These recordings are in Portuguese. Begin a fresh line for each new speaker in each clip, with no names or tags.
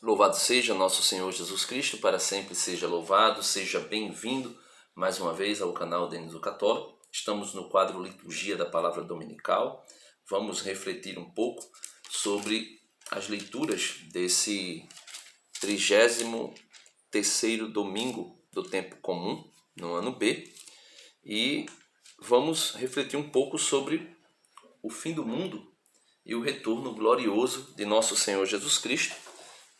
Louvado seja nosso Senhor Jesus Cristo, para sempre seja louvado, seja bem-vindo mais uma vez ao canal Denis o Católico. Estamos no quadro Liturgia da Palavra Dominical. Vamos refletir um pouco sobre as leituras desse 33º domingo do tempo comum, no ano B, e vamos refletir um pouco sobre o fim do mundo e o retorno glorioso de nosso Senhor Jesus Cristo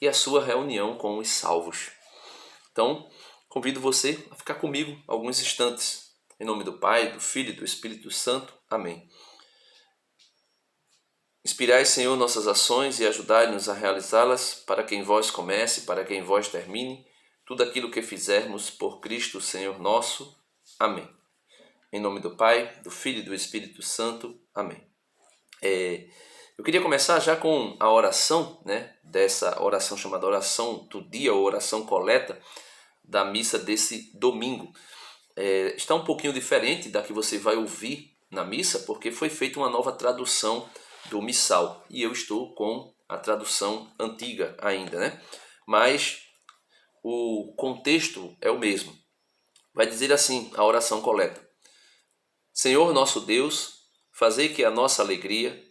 e a sua reunião com os salvos. Então, convido você a ficar comigo alguns instantes. Em nome do Pai, do Filho e do Espírito Santo. Amém. Inspirai, Senhor, nossas ações e ajudai-nos a realizá-las, para que em vós comece, para que em vós termine, tudo aquilo que fizermos por Cristo, Senhor nosso. Amém. Em nome do Pai, do Filho e do Espírito Santo. Amém. Eu queria começar já com a oração, dessa oração chamada oração do dia, ou oração coleta, da missa desse domingo. Está um pouquinho diferente da que você vai ouvir na missa, porque foi feita uma nova tradução do missal, e eu estou com a tradução antiga ainda, Mas o contexto é o mesmo. Vai dizer assim a oração coleta: Senhor nosso Deus, fazei que a nossa alegria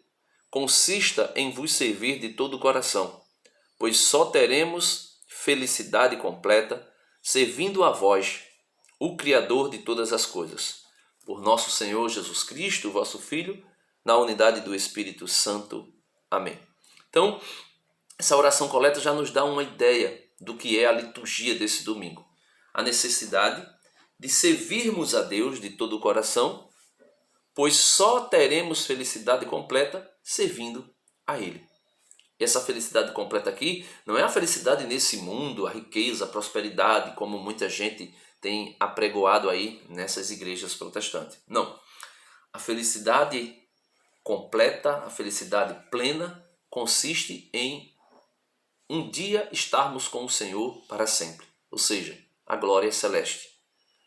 consista em vos servir de todo o coração, pois só teremos felicidade completa servindo a vós, o Criador de todas as coisas. Por nosso Senhor Jesus Cristo, vosso Filho, na unidade do Espírito Santo. Amém. Então, essa oração coleta já nos dá uma ideia do que é a liturgia desse domingo. A necessidade de servirmos a Deus de todo o coração, pois só teremos felicidade completa servindo a Ele. E essa felicidade completa aqui não é a felicidade nesse mundo, a riqueza, a prosperidade, como muita gente tem apregoado aí nessas igrejas protestantes. Não. A felicidade completa, a felicidade plena, consiste em um dia estarmos com o Senhor para sempre. Ou seja, a glória celeste,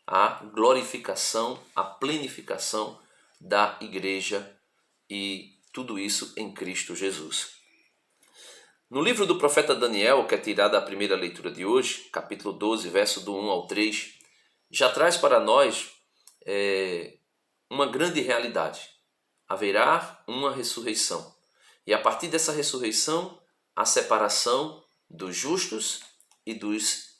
a glorificação, a plenificação da igreja, e tudo isso em Cristo Jesus. No livro do profeta Daniel, que é tirada a primeira leitura de hoje, capítulo 12, verso do 1 ao 3, já traz para nós uma grande realidade. Haverá uma ressurreição. E a partir dessa ressurreição, a separação dos justos e dos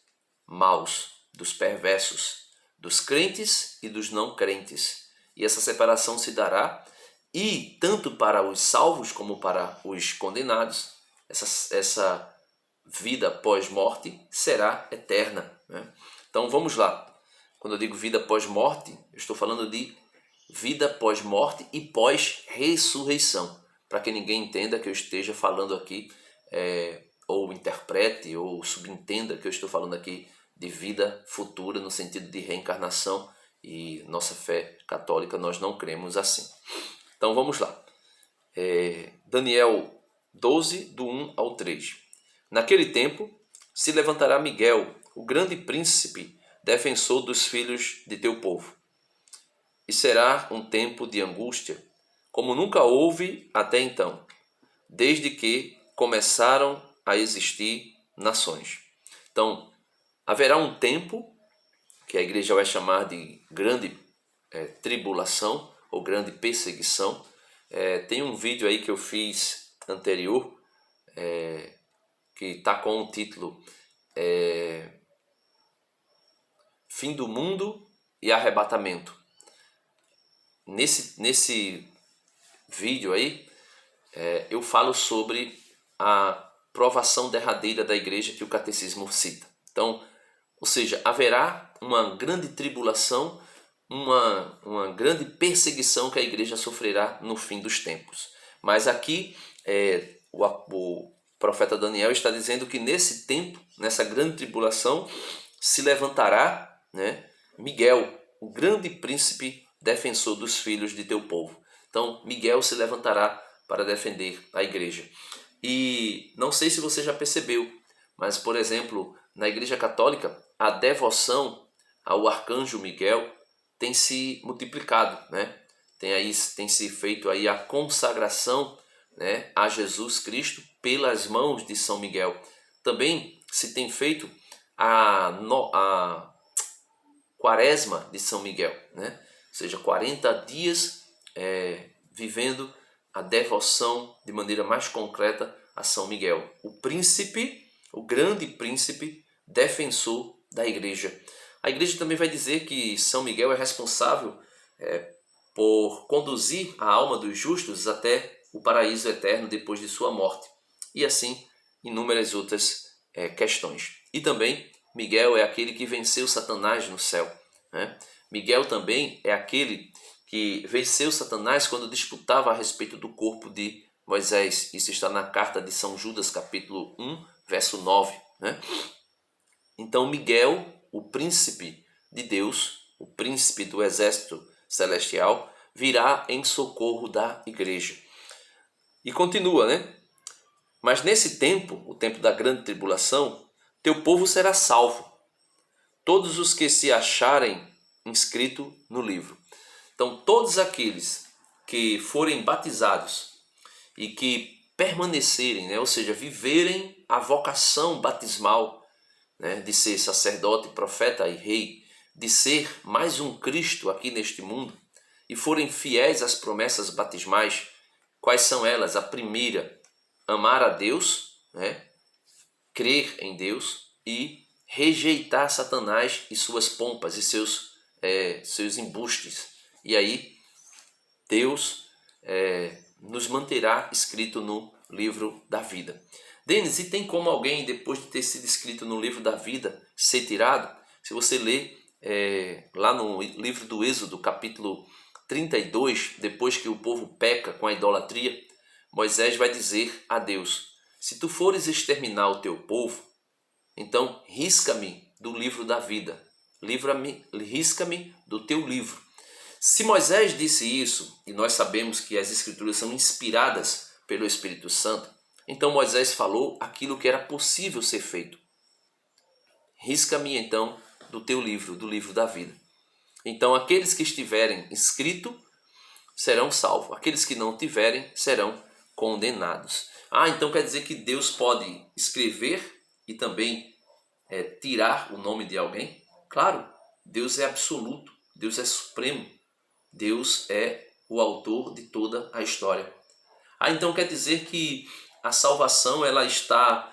maus, dos perversos, dos crentes e dos não crentes. E essa separação se dará, e tanto para os salvos como para os condenados, essa vida pós-morte será eterna. Então vamos lá. Quando eu digo vida pós-morte, eu estou falando de vida pós-morte e pós-ressurreição, para que ninguém entenda que eu esteja falando aqui, ou interprete ou subentenda que eu estou falando aqui de vida futura no sentido de reencarnação, e nossa fé católica nós não cremos assim. Então vamos lá. Daniel 12, do 1 ao 3. Naquele tempo se levantará Miguel, o grande príncipe, defensor dos filhos de teu povo. E será um tempo de angústia, como nunca houve até então, desde que começaram a existir nações. Então, haverá um tempo que a igreja vai chamar de grande tribulação ou grande perseguição. Tem um vídeo aí que eu fiz anterior, que está com o título Fim do Mundo e Arrebatamento. Nesse vídeo aí, eu falo sobre a provação derradeira da igreja que o catecismo cita. Então, ou seja, haverá uma grande tribulação, uma grande perseguição que a igreja sofrerá no fim dos tempos. Mas aqui o profeta Daniel está dizendo que nesse tempo, nessa grande tribulação, se levantará Miguel, o grande príncipe defensor dos filhos de teu povo. Então, Miguel se levantará para defender a igreja. E não sei se você já percebeu, mas, por exemplo, na Igreja Católica, a devoção ao arcanjo Miguel tem se multiplicado, tem se feito aí a consagração a Jesus Cristo pelas mãos de São Miguel. também se tem feito a quaresma de São Miguel, né? Ou seja, 40 dias vivendo a devoção de maneira mais concreta a São Miguel, o príncipe, o grande príncipe defensor da igreja. A igreja também vai dizer que São Miguel é responsável por conduzir a alma dos justos até o paraíso eterno depois de sua morte. E assim, inúmeras outras questões. E também, Miguel é aquele que venceu Satanás no céu, né? Miguel também é aquele que venceu Satanás quando disputava a respeito do corpo de Moisés. Isso está na carta de São Judas, capítulo 1, verso 9, né? Então Miguel, o príncipe de Deus, o príncipe do exército celestial, virá em socorro da igreja. E continua, né? Mas nesse tempo, o tempo da grande tribulação, teu povo será salvo, todos os que se acharem inscritos no livro. Então, todos aqueles que forem batizados e que permanecerem, né? Ou seja, viverem a vocação batismal, né? De ser sacerdote, profeta e rei, de ser mais um Cristo aqui neste mundo, e forem fiéis às promessas batismais. Quais são elas? A primeira, amar a Deus, né? Crer em Deus e rejeitar Satanás e suas pompas e seus embustes. E aí Deus nos manterá escrito no livro da vida. Denis, e tem como alguém, depois de ter sido escrito no livro da vida, ser tirado? Se você ler lá no livro do Êxodo, capítulo 32, depois que o povo peca com a idolatria, Moisés vai dizer a Deus: se tu fores exterminar o teu povo, então risca-me do livro da vida, risca-me do teu livro. Se Moisés disse isso, e nós sabemos que as escrituras são inspiradas pelo Espírito Santo, então Moisés falou aquilo que era possível ser feito. Risca-me então do teu livro, do livro da vida. Então aqueles que estiverem inscritos serão salvos, aqueles que não tiverem serão condenados. Então quer dizer que Deus pode escrever e também tirar o nome de alguém? Claro, Deus é absoluto, Deus é supremo, Deus é o autor de toda a história. Então quer dizer que a salvação ela está,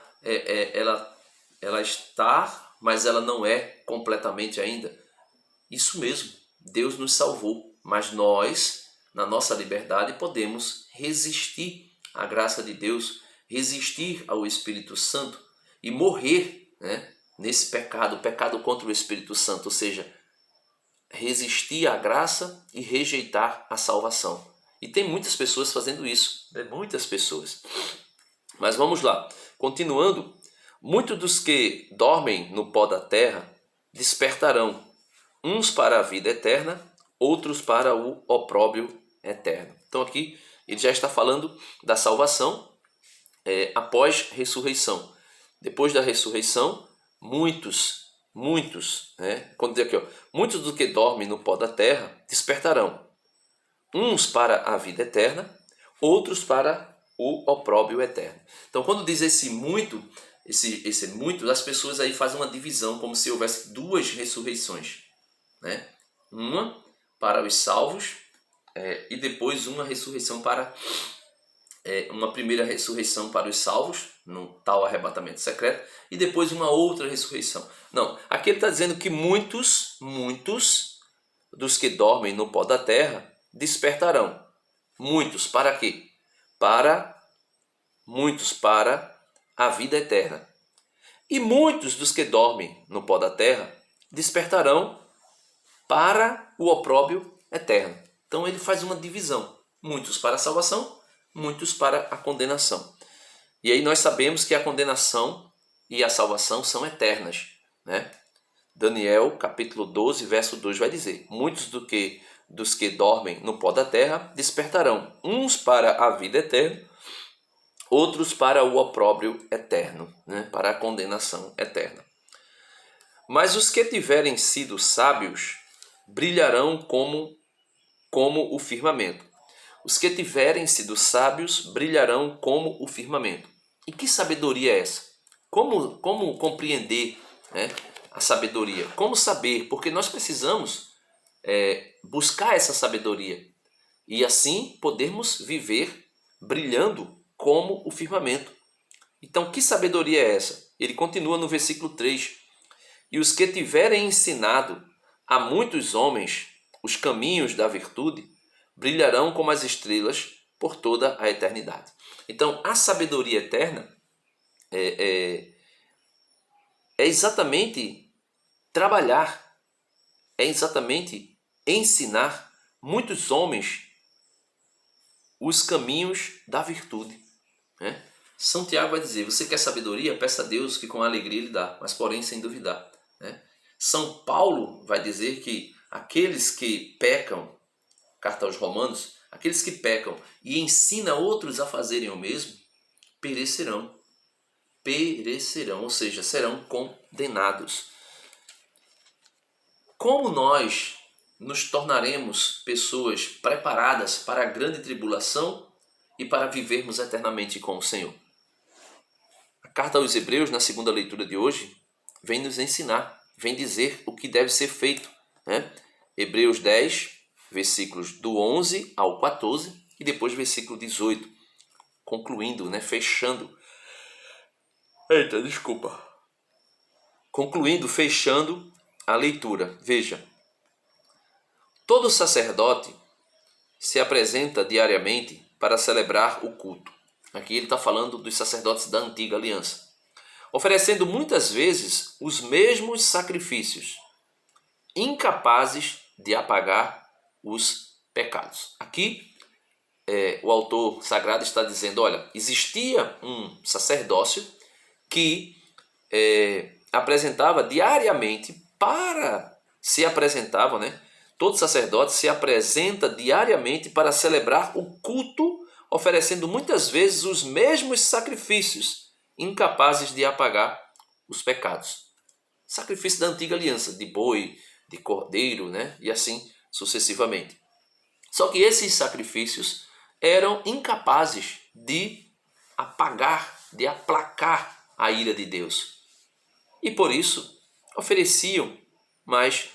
mas ela não é completamente ainda. Isso mesmo, Deus nos salvou, mas nós, na nossa liberdade, podemos resistir à graça de Deus, resistir ao Espírito Santo e morrer, né, nesse pecado, o pecado contra o Espírito Santo, ou seja, resistir à graça e rejeitar a salvação. E tem muitas pessoas fazendo isso, né? Muitas pessoas. Mas vamos lá, continuando. Muitos dos que dormem no pó da terra despertarão, uns para a vida eterna, outros para o opróbrio eterno. Então aqui ele já está falando da salvação após ressurreição. Depois da ressurreição, muitos, né? Quando diz aqui, muitos dos que dormem no pó da terra despertarão, uns para a vida eterna, outros para o opróbrio eterno. Então quando diz esse muito, as pessoas aí fazem uma divisão, como se houvesse duas ressurreições, né? Uma para os salvos e depois uma ressurreição para uma primeira ressurreição para os salvos, no tal arrebatamento secreto, e depois uma outra ressurreição. Não, aqui ele está dizendo que muitos dos que dormem no pó da terra despertarão. Muitos para quê? Muitos para a vida eterna. E muitos dos que dormem no pó da terra despertarão para o opróbrio eterno. Então ele faz uma divisão. Muitos para a salvação, muitos para a condenação. E aí nós sabemos que a condenação e a salvação são eternas, né? Daniel, capítulo 12, verso 2 vai dizer: muitos dos que dormem no pó da terra despertarão, uns para a vida eterna, outros para o opróbrio eterno, né? Para a condenação eterna. Mas os que tiverem sido sábios brilharão como o firmamento. Os que tiverem sido sábios brilharão como o firmamento. E que sabedoria é essa? Como compreender, né, a sabedoria? Como saber? Porque nós precisamos buscar essa sabedoria e assim podermos viver brilhando como o firmamento. Então, que sabedoria é essa? Ele continua no versículo 3. E os que tiverem ensinado a muitos homens os caminhos da virtude, brilharão como as estrelas por toda a eternidade. Então, a sabedoria eterna é exatamente trabalhar, é exatamente ensinar muitos homens os caminhos da virtude, né? São Tiago vai dizer, você quer sabedoria? Peça a Deus que com alegria lhe dá, mas porém sem duvidar, né? São Paulo vai dizer que aqueles que pecam, carta aos Romanos, aqueles que pecam e ensina outros a fazerem o mesmo, perecerão, ou seja, serão condenados. Como nós nos tornaremos pessoas preparadas para a grande tribulação e para vivermos eternamente com o Senhor? A carta aos Hebreus, na segunda leitura de hoje, vem nos ensinar, vem dizer o que deve ser feito, né? Hebreus 10, versículos do 11 ao 14 e depois versículo 18, concluindo, né? Fechando a leitura. Veja, todo sacerdote se apresenta diariamente para celebrar o culto. Aqui ele está falando dos sacerdotes da antiga aliança, oferecendo muitas vezes os mesmos sacrifícios, incapazes de apagar os pecados. Aqui o autor sagrado está dizendo, olha, existia um sacerdócio que apresentava diariamente né? Todo sacerdote se apresenta diariamente para celebrar o culto, oferecendo muitas vezes os mesmos sacrifícios, incapazes de apagar os pecados. Sacrifício da antiga aliança, de boi, de cordeiro, né? E assim sucessivamente. Só que esses sacrifícios eram incapazes de apagar, de aplacar a ira de Deus. E por isso ofereciam, mas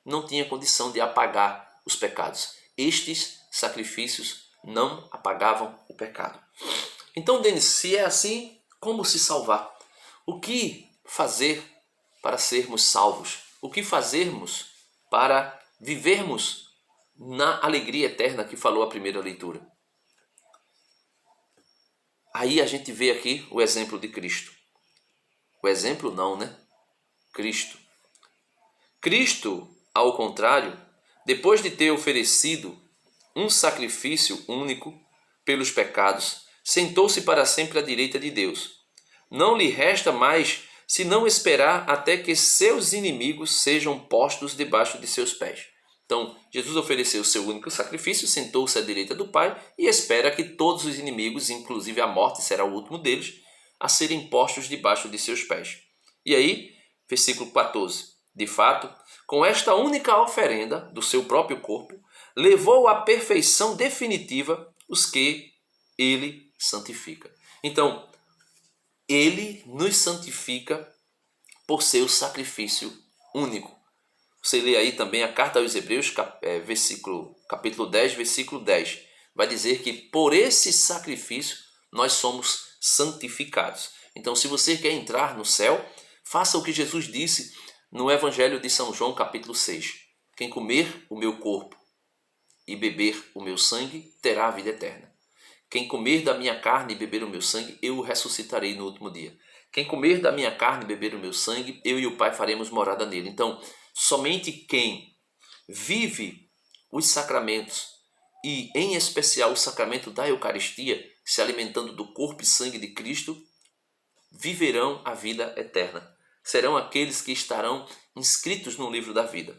não tinha condição de apagar os pecados. Estes sacrifícios não apagavam o pecado. Então, Denis, se é assim, como se salvar? O que fazer para sermos salvos? O que fazermos para vivermos na alegria eterna que falou a primeira leitura? Aí a gente vê aqui o exemplo de Cristo. O exemplo não, né? Cristo. Cristo, ao contrário, depois de ter oferecido um sacrifício único pelos pecados, sentou-se para sempre à direita de Deus. Não lhe resta mais senão esperar até que seus inimigos sejam postos debaixo de seus pés. Então, Jesus ofereceu o seu único sacrifício, sentou-se à direita do Pai e espera que todos os inimigos, inclusive a morte será o último deles, a serem postos debaixo de seus pés. E aí, versículo 14. De fato, com esta única oferenda do seu próprio corpo, levou à perfeição definitiva os que ele santifica. Então, ele nos santifica por seu sacrifício único. Você lê aí também a carta aos Hebreus, capítulo 10, versículo 10. Vai dizer que por esse sacrifício nós somos santificados. Então, se você quer entrar no céu, faça o que Jesus disse no Evangelho de São João, capítulo 6. Quem comer o meu corpo e beber o meu sangue, terá a vida eterna. Quem comer da minha carne e beber o meu sangue, eu o ressuscitarei no último dia. Quem comer da minha carne e beber o meu sangue, eu e o Pai faremos morada nele. Então, somente quem vive os sacramentos, e em especial o sacramento da Eucaristia, se alimentando do corpo e sangue de Cristo, viverão a vida eterna. Serão aqueles que estarão inscritos no livro da vida.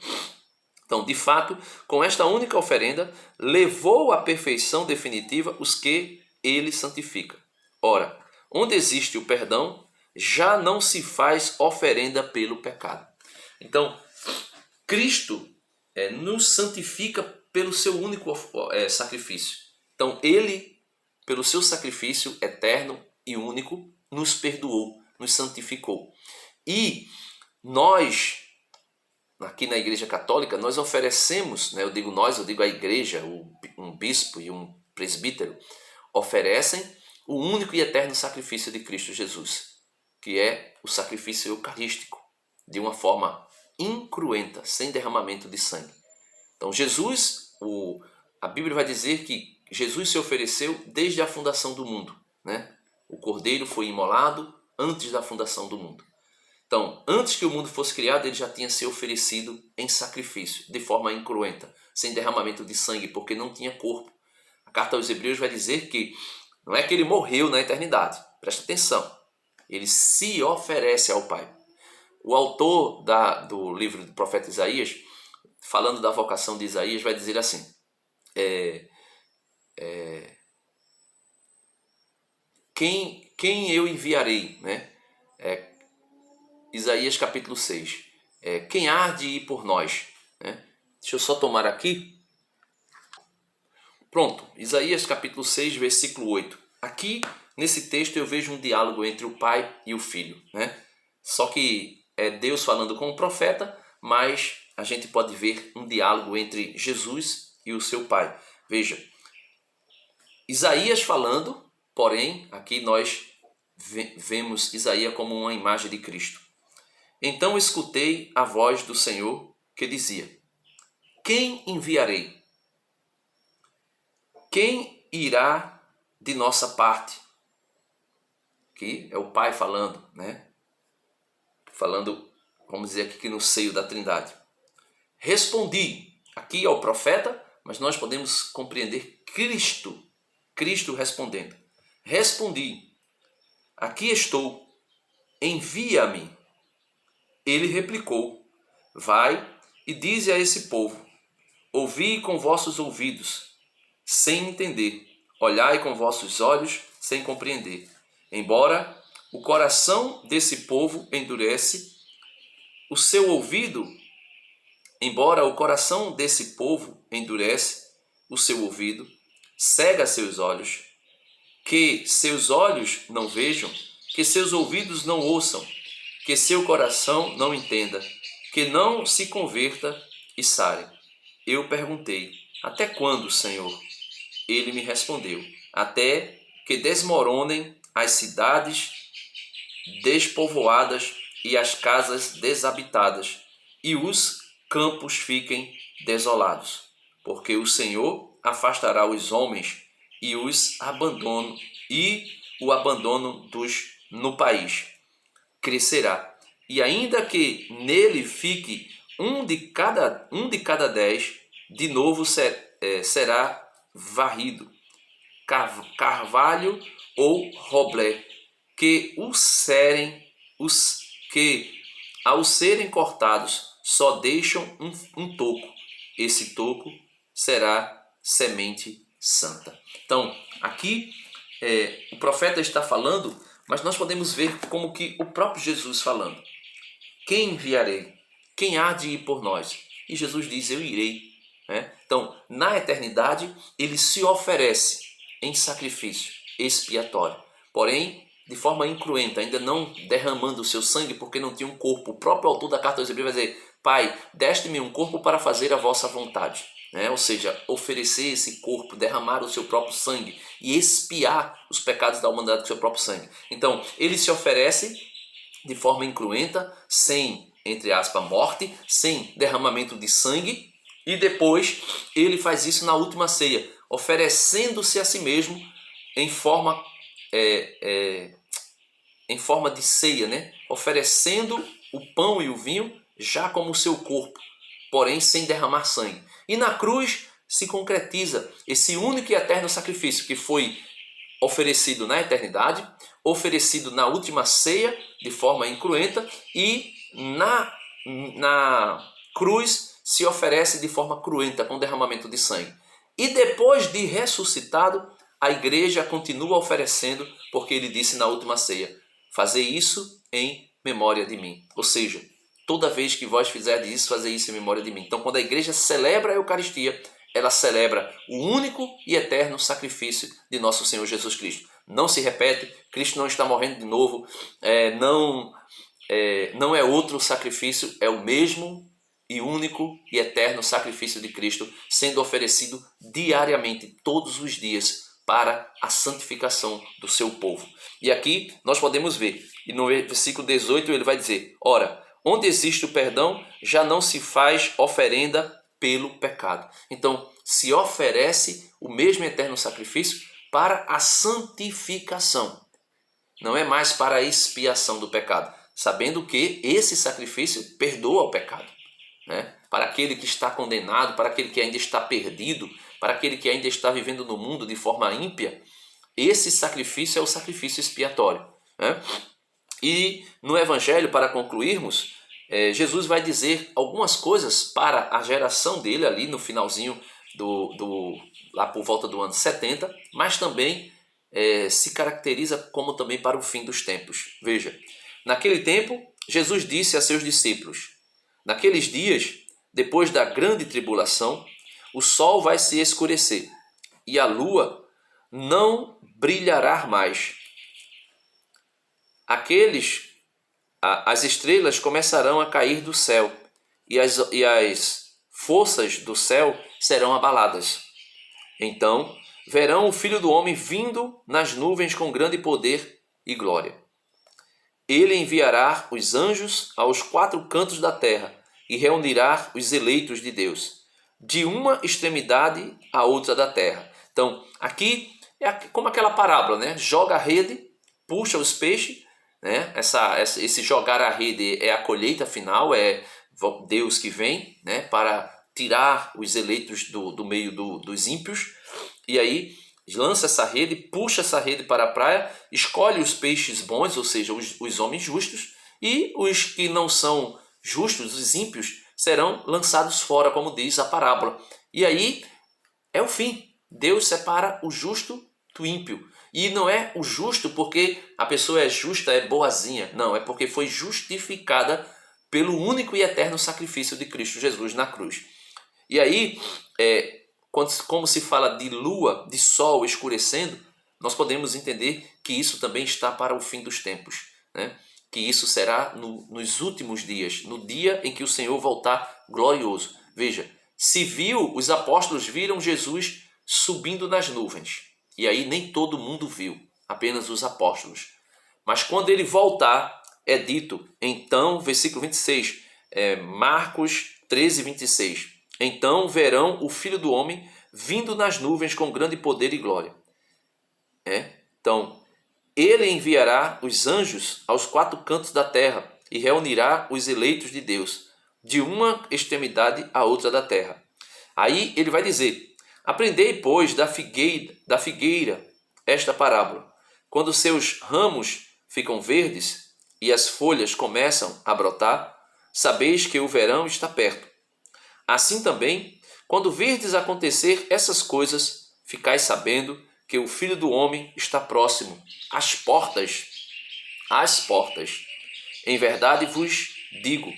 Então, de fato, com esta única oferenda, levou à perfeição definitiva os que ele santifica. Ora, onde existe o perdão, já não se faz oferenda pelo pecado. Então, Cristo nos santifica pelo seu único sacrifício. Então, ele, pelo seu sacrifício eterno e único, nos perdoou. nos santificou. E nós, aqui na Igreja Católica, nós oferecemos, né, eu digo a igreja, um bispo e um presbítero, oferecem o único e eterno sacrifício de Cristo Jesus, que é o sacrifício eucarístico, de uma forma incruenta, sem derramamento de sangue. Então Jesus, a Bíblia vai dizer que Jesus se ofereceu desde a fundação do mundo, né? O Cordeiro foi imolado antes da fundação do mundo. Então, antes que o mundo fosse criado, ele já tinha se oferecido em sacrifício, de forma incruenta, sem derramamento de sangue, porque não tinha corpo. A carta aos Hebreus vai dizer que não é que ele morreu na eternidade, presta atenção, ele se oferece ao Pai. O autor do livro do profeta Isaías, falando da vocação de Isaías, vai dizer assim, quem eu enviarei, né? Isaías capítulo 6. Quem há de ir por nós? Né? Deixa eu só tomar aqui. Pronto, Isaías capítulo 6, versículo 8. Aqui, nesse texto, eu vejo um diálogo entre o pai e o filho. Né? Só que é Deus falando com o profeta, mas a gente pode ver um diálogo entre Jesus e o seu pai. Veja, Isaías falando, porém, aqui nós vemos Isaías como uma imagem de Cristo. Então escutei a voz do Senhor que dizia: quem enviarei? Quem irá de nossa parte? Aqui é o Pai falando, né? Falando, vamos dizer aqui, que no seio da Trindade. Respondi, aqui é o profeta, mas nós podemos compreender Cristo respondendo. Respondi, aqui estou, envia-me. Ele replicou, vai e dize a esse povo, ouvi com vossos ouvidos, sem entender, olhai com vossos olhos, sem compreender. Embora o coração desse povo endurece, o seu ouvido, embora o coração desse povo endurece, o seu ouvido, cega seus olhos, que seus olhos não vejam, que seus ouvidos não ouçam, que seu coração não entenda, que não se converta e sare. Eu perguntei, até quando, Senhor? Ele me respondeu, até que desmoronem as cidades despovoadas e as casas desabitadas, e os campos fiquem desolados. Porque o Senhor afastará os homens e o abandono no país crescerá, e ainda que nele fique um de cada 10, de novo será varrido, carvalho ou roblé, que ao serem cortados só deixam um toco. Esse toco será semente santa. Então, aqui o profeta está falando, mas nós podemos ver como que o próprio Jesus falando. Quem enviarei? Quem há de ir por nós? E Jesus diz, eu irei. Né? Então, na eternidade, ele se oferece em sacrifício expiatório. Porém, de forma incruenta, ainda não derramando o seu sangue, porque não tinha um corpo. O próprio autor da carta aos Hebreus vai dizer, Pai, deste-me um corpo para fazer a vossa vontade. Né? Ou seja, oferecer esse corpo, derramar o seu próprio sangue e expiar os pecados da humanidade com o seu próprio sangue. Então, ele se oferece de forma incruenta, sem, entre aspas, morte, sem derramamento de sangue, e depois ele faz isso na última ceia, oferecendo-se a si mesmo em forma de ceia, né? Oferecendo o pão e o vinho já como o seu corpo, porém sem derramar sangue. E na cruz se concretiza esse único e eterno sacrifício que foi oferecido na eternidade, oferecido na última ceia de forma incruenta e na cruz se oferece de forma cruenta com derramamento de sangue. E depois de ressuscitado, a igreja continua oferecendo, porque ele disse na última ceia, fazei isso em memória de mim. Ou seja, toda vez que vós fizerdes isso, fazei isso em memória de mim. Então, quando a igreja celebra a Eucaristia, ela celebra o único e eterno sacrifício de nosso Senhor Jesus Cristo. não se repete, Cristo não está morrendo de novo, não é outro sacrifício, é o mesmo e único e eterno sacrifício de Cristo sendo oferecido diariamente, todos os dias, para a santificação do seu povo. E aqui nós podemos ver, e no versículo 18 ele vai dizer: ora, onde existe o perdão, já não se faz oferenda pelo pecado. Então, se oferece o mesmo eterno sacrifício para a santificação. Não é mais para a expiação do pecado, sabendo que esse sacrifício perdoa o pecado, né? Para aquele que está condenado, para aquele que ainda está perdido, para aquele que ainda está vivendo no mundo de forma ímpia, esse sacrifício é o sacrifício expiatório, né? E no Evangelho, para concluirmos, Jesus vai dizer algumas coisas para a geração dele ali no finalzinho lá por volta do ano 70, mas também se caracteriza como também para o fim dos tempos. Veja, naquele tempo, Jesus disse a seus discípulos: naqueles dias, depois da grande tribulação, o sol vai se escurecer e a lua não brilhará mais. As estrelas começarão a cair do céu e as forças do céu serão abaladas. Então verão o Filho do Homem vindo nas nuvens com grande poder e glória. Ele enviará os anjos aos 4 cantos da terra e reunirá os eleitos de Deus, de uma extremidade à outra da terra. Então, aqui é como aquela parábola, né? Joga a rede, puxa os peixes, né? Esse jogar a rede é a colheita final, é Deus que vem, né? Para tirar os eleitos do meio dos ímpios. E aí lança essa rede, puxa essa rede para a praia, escolhe os peixes bons, ou seja, os homens justos, e os que não são justos, os ímpios, serão lançados fora, como diz a parábola. E aí é o fim. Deus separa o justo do ímpio. E não é o justo porque a pessoa é justa, é boazinha. Não, é porque foi justificada pelo único e eterno sacrifício de Cristo Jesus na cruz. E aí, como se fala de lua, de sol escurecendo, nós podemos entender que isso também está para o fim dos tempos, né? Que isso será nos últimos dias, no dia em que o Senhor voltar glorioso. Veja, os apóstolos viram Jesus subindo nas nuvens. E aí nem todo mundo viu, apenas os apóstolos. Mas quando ele voltar, é dito, então, versículo 26, Marcos 13, 26. Então verão o Filho do Homem vindo nas nuvens com grande poder e glória. Então, ele enviará os anjos aos 4 cantos da terra e reunirá os eleitos de Deus, de uma extremidade à outra da terra. Aí ele vai dizer: aprendei, pois, da figueira esta parábola. Quando seus ramos ficam verdes e as folhas começam a brotar, sabeis que o verão está perto. Assim também, quando virdes acontecer essas coisas, ficais sabendo que o Filho do Homem está próximo, às portas. Às portas. Em verdade vos digo,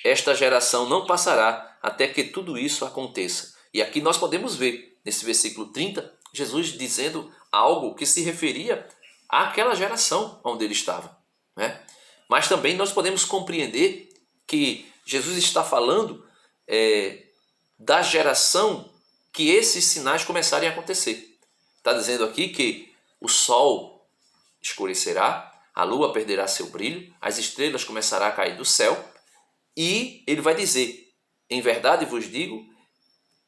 esta geração não passará até que tudo isso aconteça. E aqui nós podemos ver, nesse versículo 30, Jesus dizendo algo que se referia àquela geração onde ele estava, né? Mas também nós podemos compreender que Jesus está falando da geração que esses sinais começarem a acontecer. Está dizendo aqui que o sol escurecerá, a lua perderá seu brilho, as estrelas começarão a cair do céu, e ele vai dizer: em verdade vos digo,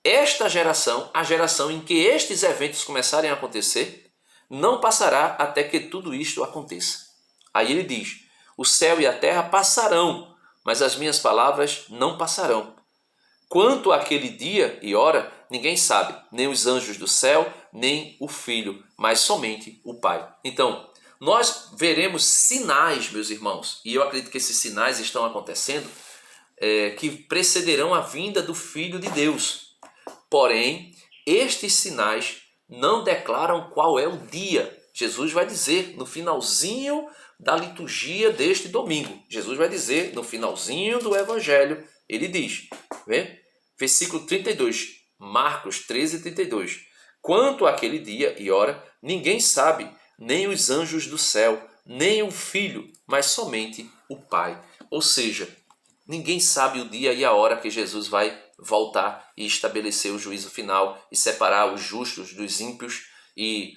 esta geração, a geração em que estes eventos começarem a acontecer, não passará até que tudo isto aconteça. Aí ele diz: o céu e a terra passarão, mas as minhas palavras não passarão. Quanto àquele dia e hora, ninguém sabe, nem os anjos do céu, nem o Filho, mas somente o Pai. Então, nós veremos sinais, meus irmãos, e eu acredito que esses sinais estão acontecendo, que precederão a vinda do Filho de Deus. Porém, estes sinais não declaram qual é o dia. Jesus vai dizer no finalzinho da liturgia deste domingo. Jesus vai dizer no finalzinho do Evangelho, ele diz, versículo 32, Marcos 13, 32. Quanto àquele dia e hora, ninguém sabe, nem os anjos do céu, nem o Filho, mas somente o Pai. Ou seja, ninguém sabe o dia e a hora que Jesus vai voltar e estabelecer o juízo final e separar os justos dos ímpios e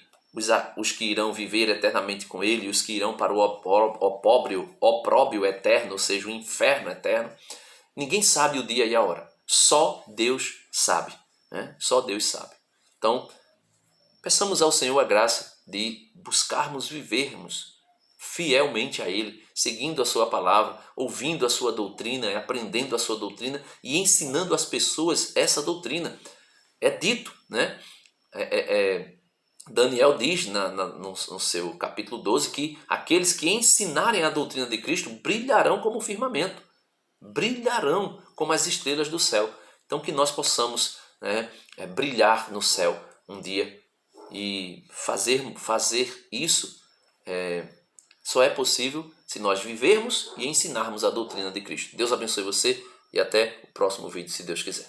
os que irão viver eternamente com ele e os que irão para o opróbrio eterno, ou seja, o inferno eterno. Ninguém sabe o dia e a hora. Só Deus sabe, né? Só Deus sabe. Então, peçamos ao Senhor a graça de buscarmos vivermos fielmente a Ele, seguindo a sua palavra, ouvindo a sua doutrina, aprendendo a sua doutrina e ensinando às pessoas essa doutrina. É dito, né? Daniel diz no seu capítulo 12 que aqueles que ensinarem a doutrina de Cristo brilharão como o firmamento, brilharão como as estrelas do céu. Então que nós possamos, né, brilhar no céu um dia e fazer isso só é possível se nós vivermos e ensinarmos a doutrina de Cristo. Deus abençoe você e até o próximo vídeo, se Deus quiser.